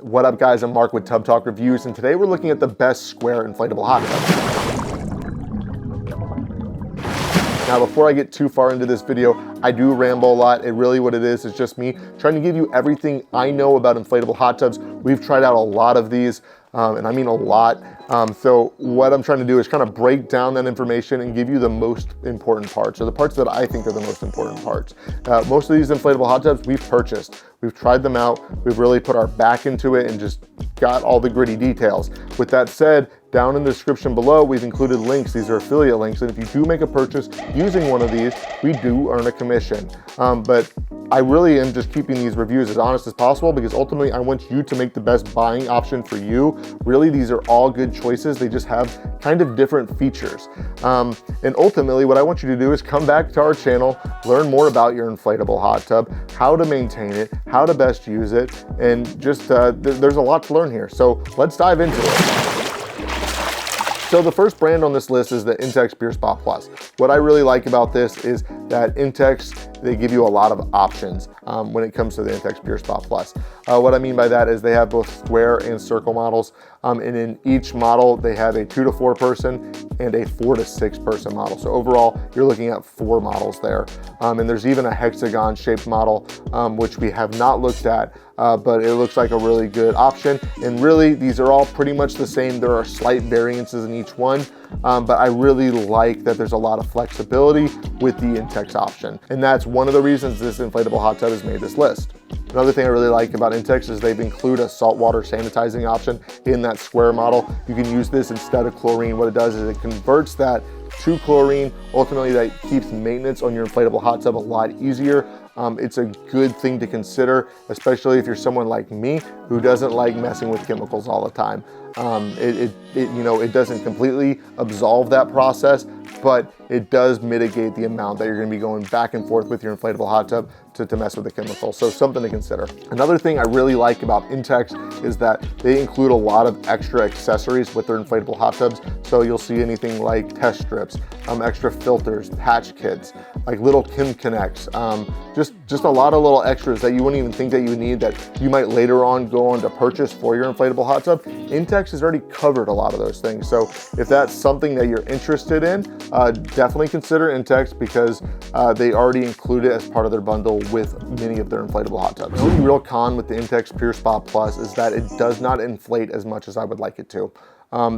What up guys, I'm Mark with Tub Talk Reviews, and today we're looking at the best square inflatable hot tub. Now before I get too far into this video, I do ramble a lot. What it is just me trying to give you everything I know about inflatable hot tubs. We've tried out a lot of these, and I mean a lot. So what I'm trying to do is kind of break down that information and give you the most important parts, or the parts that I think are the most important parts. Most of these inflatable hot tubs we've purchased. We've tried them out. We've really put our back into it and just got all the gritty details. With that said, down in the description below, we've included links. These are affiliate links. And if you do make a purchase using one of these, we do earn a commission. But I really am just keeping these reviews as honest as possible, because ultimately I want you to make the best buying option for you. Really, these are all good choices. They just have kind of different features. And ultimately what I want you to do is come back to our channel, learn more about your inflatable hot tub, how to maintain it, how to best use it, and just there's a lot to learn here. So let's dive into it. So the first brand on this list is the Intex Pure Spa Plus. What I really like about this is that Intex, they give you a lot of options when it comes to the Intex Pure Spa Plus. What I mean by that is they have both square and circle models, and in each model they have a 2 to 4 person and a 4 to 6 person model. So overall you're looking at 4 models there, and there's even a hexagon shaped model, which we have not looked at, but it looks like a really good option. And really these are all pretty much the same. There are slight variances in each one, but I really like that there's a lot of flexibility with the Intex option, and that's one of the reasons this inflatable hot tub has made this list. Another thing I really like about Intex is they've included a saltwater sanitizing option in that square model. You can use this instead of chlorine. What it does is it converts that to chlorine. Ultimately, that keeps maintenance on your inflatable hot tub a lot easier. It's a good thing to consider, especially if you're someone like me who doesn't like messing with chemicals all the time. It doesn't completely absolve that process, but it does mitigate the amount that you're going to be going back and forth with your inflatable hot tub to mess with the chemicals. So something to consider. Another thing I really like about Intex is that they include a lot of extra accessories with their inflatable hot tubs. So you'll see anything like test strips, extra filters, patch kits, like little Kim Connects, just a lot of little extras that you wouldn't even think that you would need, that you might later on go on to purchase for your inflatable hot tub. Intex has already covered a lot of those things. So if that's something that you're interested in, definitely consider Intex, because they already include it as part of their bundle with many of their inflatable hot tubs. The only real con with the Intex Pure Spa Plus is that it does not inflate as much as I would like it to.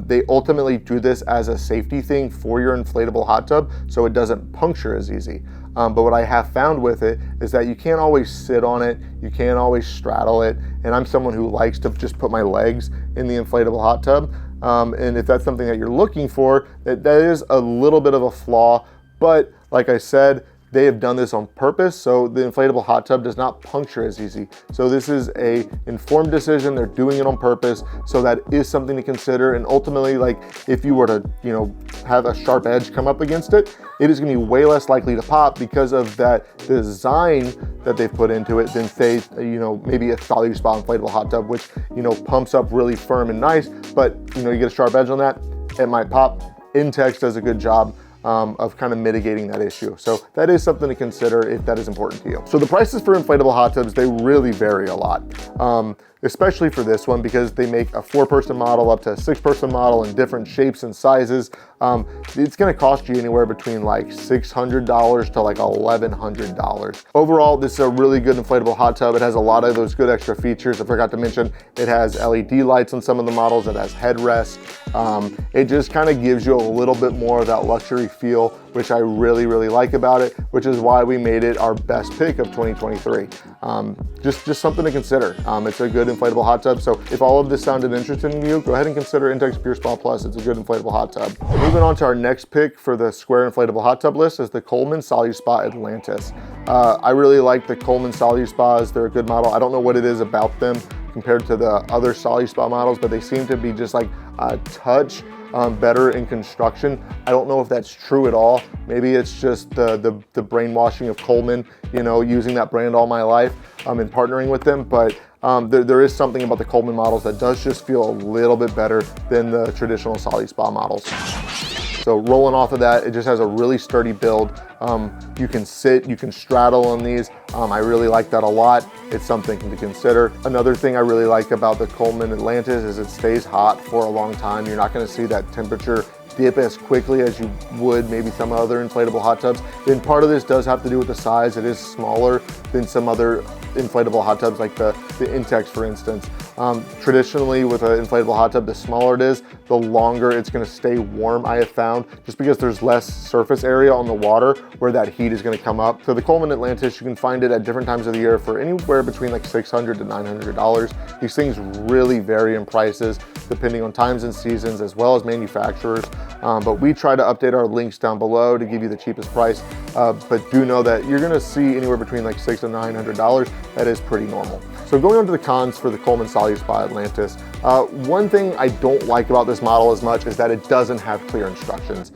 They ultimately do this as a safety thing for your inflatable hot tub, so it doesn't puncture as easy. But what I have found with it is that you can't always sit on it, you can't always straddle it, and I'm someone who likes to just put my legs in the inflatable hot tub. And if that's something that you're looking for, that is a little bit of a flaw, but like I said, they have done this on purpose, so the inflatable hot tub does not puncture as easy. So this is a informed decision. They're doing it on purpose, so that is something to consider. And ultimately, like if you were to, have a sharp edge come up against it, it is gonna be way less likely to pop because of that design that they've put into it than say, maybe a Saluspa inflatable hot tub, which, pumps up really firm and nice, but you get a sharp edge on that, it might pop. Intex does a good job of kind of mitigating that issue. So that is something to consider if that is important to you. So the prices for inflatable hot tubs, they really vary a lot, especially for this one, because they make a 4-person model up to a 6-person model in different shapes and sizes. It's gonna cost you anywhere between like $600 to like $1,100. Overall, this is a really good inflatable hot tub. It has a lot of those good extra features. I forgot to mention, it has LED lights on some of the models. It has headrests. It just kind of gives you a little bit more of that luxury feel, which I really, really like about it, which is why we made it our best pick of 2023. Just something to consider. It's a good inflatable hot tub. So if all of this sounded interesting to you, go ahead and consider Intex Pure Spa Plus. It's a good inflatable hot tub. Moving on to our next pick for the square inflatable hot tub list is the Coleman Saluspa Atlantis. I really like the Coleman Saluspas. They're a good model. I don't know what it is about them compared to the other Saluspa models, but they seem to be just like a touch better in construction. I don't know if that's true at all. Maybe it's just the brainwashing of Coleman, using that brand all my life and partnering with them. But there is something about the Coleman models that does just feel a little bit better than the traditional Saluspa models. So rolling off of that, it just has a really sturdy build. You can sit, you can straddle on these. I really like that a lot. It's something to consider. Another thing I really like about the Coleman Atlantis is it stays hot for a long time. You're not gonna see that temperature dip as quickly as you would maybe some other inflatable hot tubs. And part of this does have to do with the size. It is smaller than some other inflatable hot tubs like the Intex, for instance. Traditionally with an inflatable hot tub, the smaller it is, the longer it's gonna stay warm, I have found, just because there's less surface area on the water where that heat is gonna come up. So the Coleman Atlantis, you can find it at different times of the year for anywhere between like $600 to $900. These things really vary in prices depending on times and seasons as well as manufacturers. But we try to update our links down below to give you the cheapest price. But do know that you're gonna see anywhere between like $600 to $900. That is pretty normal. So going on to the cons for the Coleman Saluspa Atlantis, one thing I don't like about this model as much is that it doesn't have clear instructions.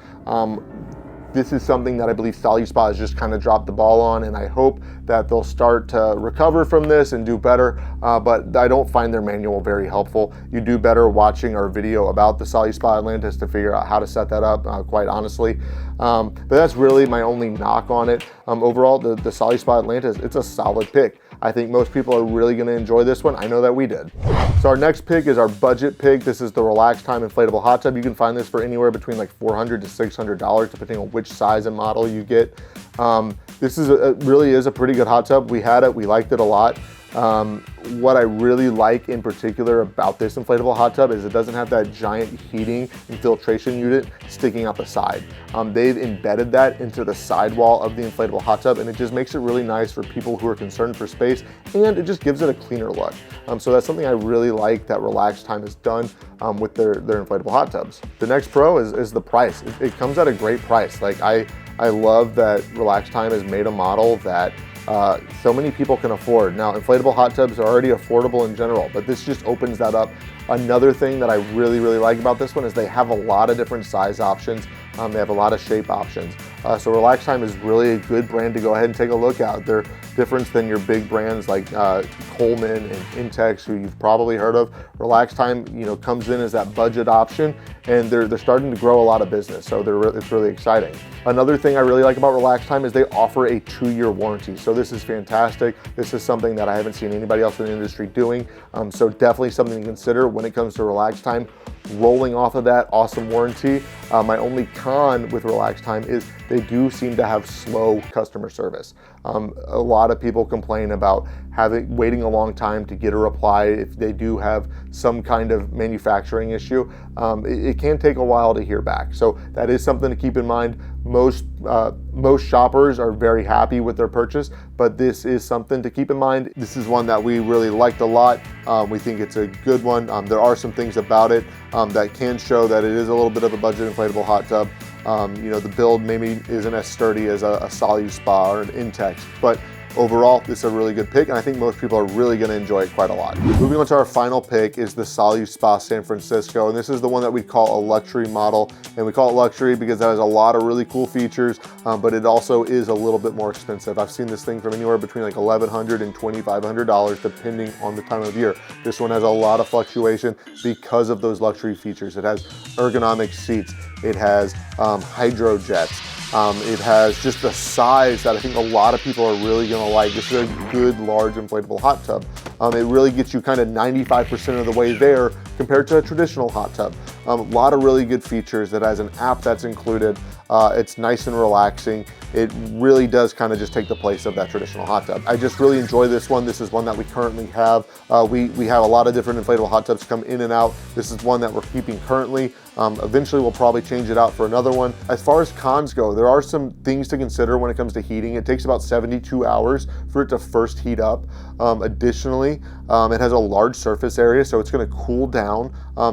This is something that I believe Saluspa has just kind of dropped the ball on, and I hope that they'll start to recover from this and do better, but I don't find their manual very helpful. You do better watching our video about the Saluspa Atlantis to figure out how to set that up, quite honestly. But that's really my only knock on it. Overall, the Saluspa Atlantis, it's a solid pick. I think most people are really gonna enjoy this one. I know that we did. So our next pick is our budget pick. This is the RelxTime Inflatable Hot Tub. You can find this for anywhere between like $400 to $600, depending on which size and model you get. This is really is a pretty good hot tub. We had it, we liked it a lot. What I really like in particular about this inflatable hot tub is it doesn't have that giant heating and filtration unit sticking out the side. They've embedded that into the sidewall of the inflatable hot tub, and it just makes it really nice for people who are concerned for space, and it just gives it a cleaner look. So that's something I really like that RelxTime has done with their inflatable hot tubs. The next pro is the price. It comes at a great price. Like I love that RelxTime has made a model that so many people can afford. Now, inflatable hot tubs are already affordable in general, but this just opens that up. Another thing that I really like about this one is they have a lot of different size options. They have a lot of shape options. So RelxTime is really a good brand to go ahead and take a look at. They're different than your big brands like Coleman and Intex, who you've probably heard of. RelxTime, comes in as that budget option, and they're starting to grow a lot of business. So it's really exciting. Another thing I really like about RelxTime is they offer a 2-year warranty. So this is fantastic. This is something that I haven't seen anybody else in the industry doing. So definitely something to consider when it comes to RelxTime. Rolling off of that awesome warranty, my only con with RelxTime is they do seem to have slow customer service. A lot of people complain about waiting a long time to get a reply if they do have some kind of manufacturing issue. It can take a while to hear back. So that is something to keep in mind. Most shoppers are very happy with their purchase, but this is something to keep in mind. This is one that we really liked a lot. We think it's a good one. There are some things about it that can show that it is a little bit of a budget inflatable hot tub. The build maybe isn't as sturdy as a Saluspa or an Intex, but overall, this is a really good pick, and I think most people are really going to enjoy it quite a lot. Moving on to our final pick is the Saluspa San Francisco, and this is the one that we call a luxury model, and we call it luxury because it has a lot of really cool features, but it also is a little bit more expensive. I've seen this thing from anywhere between like $1,100 and $2,500 depending on the time of year. This one has a lot of fluctuation because of those luxury features. It has ergonomic seats, it has hydro jets, it has just the size that I think a lot of people are really gonna like. This is a good, large inflatable hot tub. It really gets you kind of 95% of the way there compared to a traditional hot tub. A lot of really good features. It has an app that's included. It's nice and relaxing. It really does kind of just take the place of that traditional hot tub. I just really enjoy this one. This is one that we currently have. We have a lot of different inflatable hot tubs come in and out. This is one that we're keeping currently. Eventually we'll probably change it out for another one. As far as cons go, there are some things to consider when it comes to heating. It takes about 72 hours for it to first heat up. Additionally, it has a large surface area, so it's gonna cool down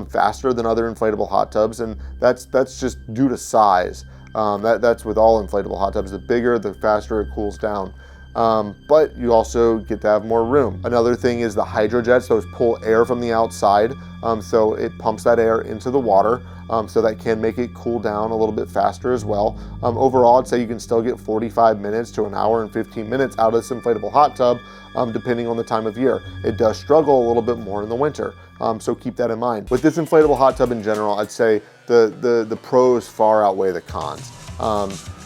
faster than other inflatable hot tubs, and that's just due to size. That's with all inflatable hot tubs. The bigger, the faster it cools down. but you also get to have more room. Another thing is the hydrojets. Those pull air from the outside, so it pumps that air into the water, so that can make it cool down a little bit faster as well. Overall, I'd say you can still get 45 minutes to an hour and 15 minutes out of this inflatable hot tub, depending on the time of year. It does struggle a little bit more in the winter, so keep that in mind. With this inflatable hot tub in general, I'd say the pros far outweigh the cons.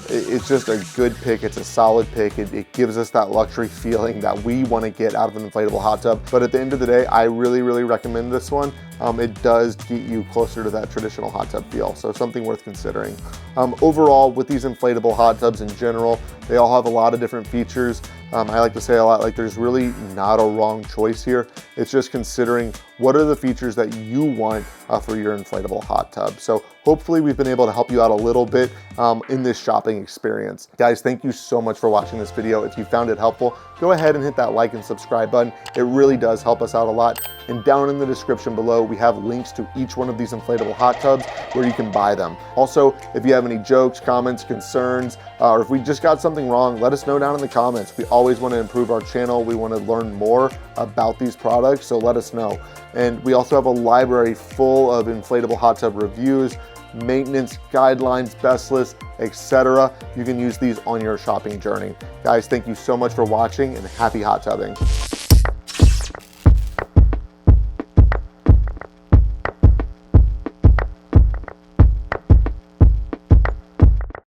It's just a good pick. It's a solid pick. It gives us that luxury feeling that we want to get out of an inflatable hot tub. But at the end of the day, I really, really recommend this one. It does get you closer to that traditional hot tub feel, so something worth considering. Overall, with these inflatable hot tubs in general, they all have a lot of different features. I like to say a lot, like there's really not a wrong choice here. It's just considering what are the features that you want for your inflatable hot tub. So hopefully we've been able to help you out a little bit in this shopping experience. Guys, thank you so much for watching this video. If you found it helpful, go ahead and hit that like and subscribe button. It really does help us out a lot. And down in the description below, we have links to each one of these inflatable hot tubs where you can buy them. Also, if you have any jokes, comments, concerns, or if we just got something wrong, let us know down in the comments. We always want to improve our channel. We want to learn more about these products, so let us know. And we also have a library full of inflatable hot tub reviews, maintenance guidelines, best lists, etc. You can use these on your shopping journey. Guys, thank you so much for watching and happy hot tubbing.